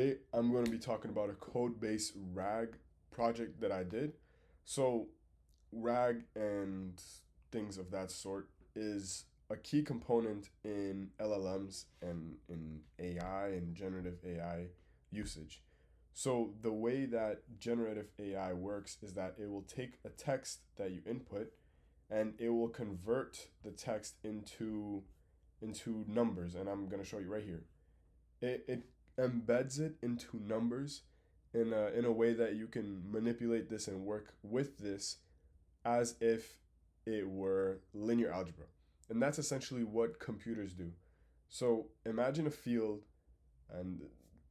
Today, I'm going to be talking about a Codebase RAG project that I did. So, RAG and things of that sort is a key component in LLMs and in AI and generative AI usage. So, the way that generative AI works is that it will take a text that you input and it will convert the text into numbers, and I'm going to show you right here. It embeds it into numbers in a way that you can manipulate this and work with this as if it were linear algebra. And that's essentially what computers do. So imagine a field, and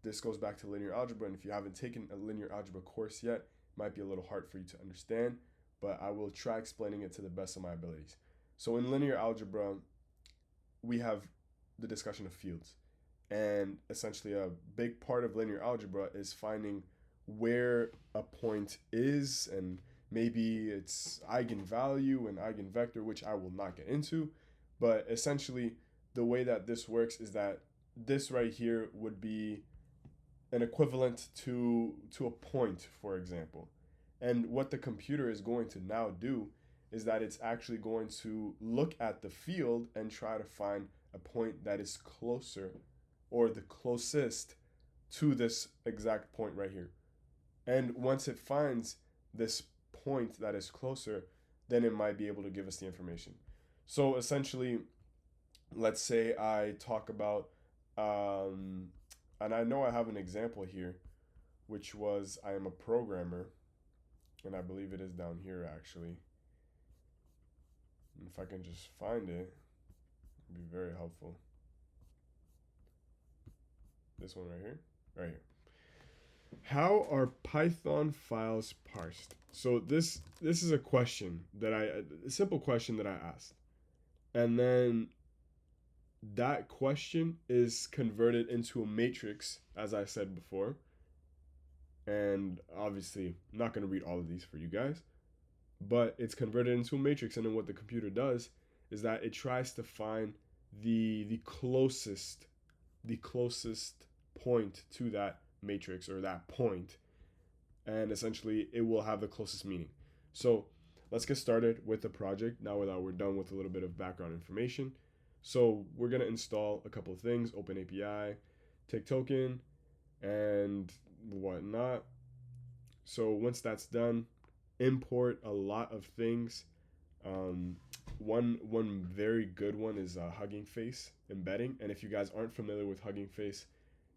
this goes back to linear algebra. And if you haven't taken a linear algebra course yet, it might be a little hard for you to understand, but I will try explaining it to the best of my abilities. So in linear algebra, we have the discussion of fields. And essentially, a big part of linear algebra is finding where a point is, and maybe its eigenvalue and eigenvector, which I will not get into. But essentially, the way that this works is that this right here would be an equivalent to a point, for example. And what the computer is going to now do is that it's actually going to look at the field and try to find a point that is closer or the closest to this exact point right here. And once it finds this point that is closer, then it might be able to give us the information. So essentially, let's say I talk about, and I know I have an example here, which was I am a programmer, and I believe it is down here actually. And if I can just find it, it'd be very helpful. This one right here, right here. How are Python files parsed? So this is a question that a simple question that I asked. And then that question is converted into a matrix, as I said before. And obviously, I'm not going to read all of these for you guys, but it's converted into a matrix. And then what the computer does is that it tries to find the closest point to that matrix or that point, and essentially it will have the closest meaning. So let's get started with the project now that we're done with a little bit of background information. So we're going to install a couple of things: OpenAPI, take token, and whatnot. So once that's done, import a lot of things. One very good one is Hugging Face embedding. And if you guys aren't familiar with Hugging Face,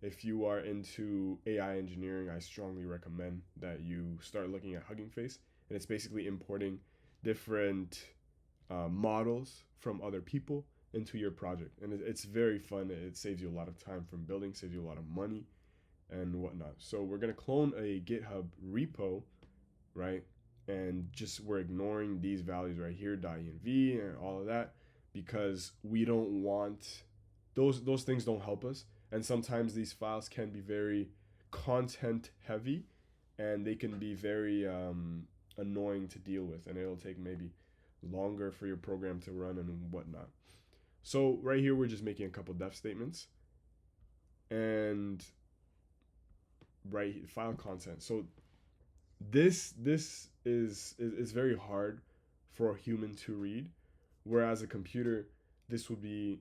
if you are into AI engineering, I strongly recommend that you start looking at Hugging Face. And it's basically importing different models from other people into your project. And it's very fun. It saves you a lot of time from building, saves you a lot of money and whatnot. So we're going to clone a GitHub repo, right? And just we're ignoring these values right here, .env and all of that, because we don't want those things don't help us. And sometimes these files can be very content heavy, and they can be very annoying to deal with, and it'll take maybe longer for your program to run and whatnot. So right here we're just making a couple def statements, and right, file content. So this is very hard for a human to read, whereas a computer, this would be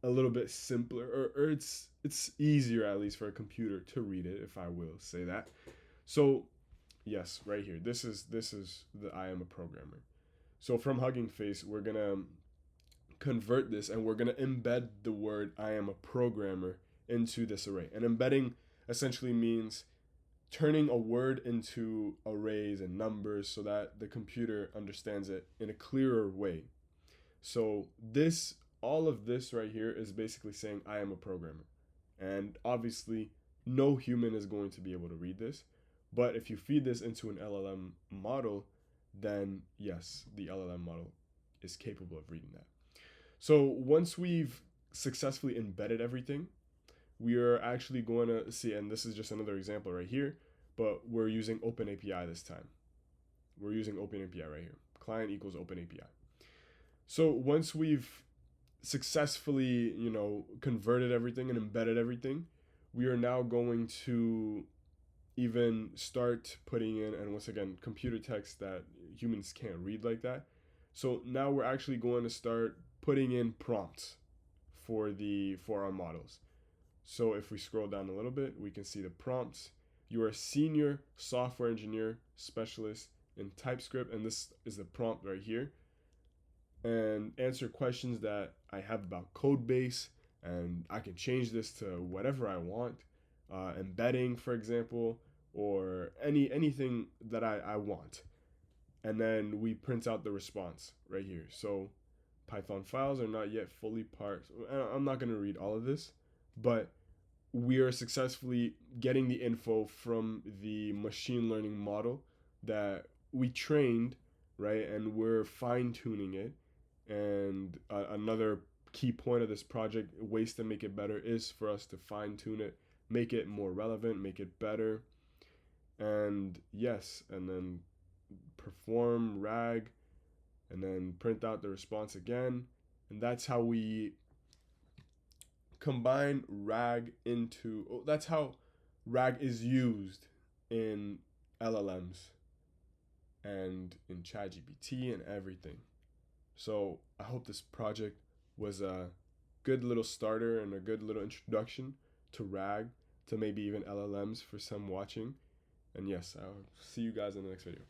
a little bit simpler, or it's easier at least for a computer to read it, if I will say that. So yes, right here, this is the I am a programmer. So from Hugging Face, we're gonna convert this, and we're gonna embed the word I am a programmer into this array. And embedding essentially means turning a word into arrays and numbers so that the computer understands it in a clearer way. So this, all of this right here is basically saying I am a programmer. And obviously no human is going to be able to read this, but if you feed this into an LLM model, then yes, the LLM model is capable of reading that. So once we've successfully embedded everything, we are actually going to see, and this is just another example right here, but we're using OpenAPI this time. We're using OpenAPI right here. Client equals OpenAPI. So once we've successfully, converted everything and embedded everything, we are now going to even start putting in, and once again, computer text that humans can't read like that. So now we're actually going to start putting in prompts for our models. So if we scroll down a little bit, we can see the prompts. You are a senior software engineer specialist in TypeScript, and this is the prompt right here. And answer questions that I have about Codebase, and I can change this to whatever I want, embedding, for example, or anything that I want. And then we print out the response right here. So Python files are not yet fully parsed. I'm not going to read all of this, but we are successfully getting the info from the machine learning model that we trained, right? And we're fine tuning it. And another key point of this project, ways to make it better, is for us to fine tune it, make it more relevant, make it better. And yes, and then perform RAG, and then print out the response again. And that's how we combine RAG into, that's how RAG is used in LLMs and in ChatGPT and everything. So I hope this project was a good little starter and a good little introduction to RAG, to maybe even LLMs for some watching. And yes, I'll see you guys in the next video.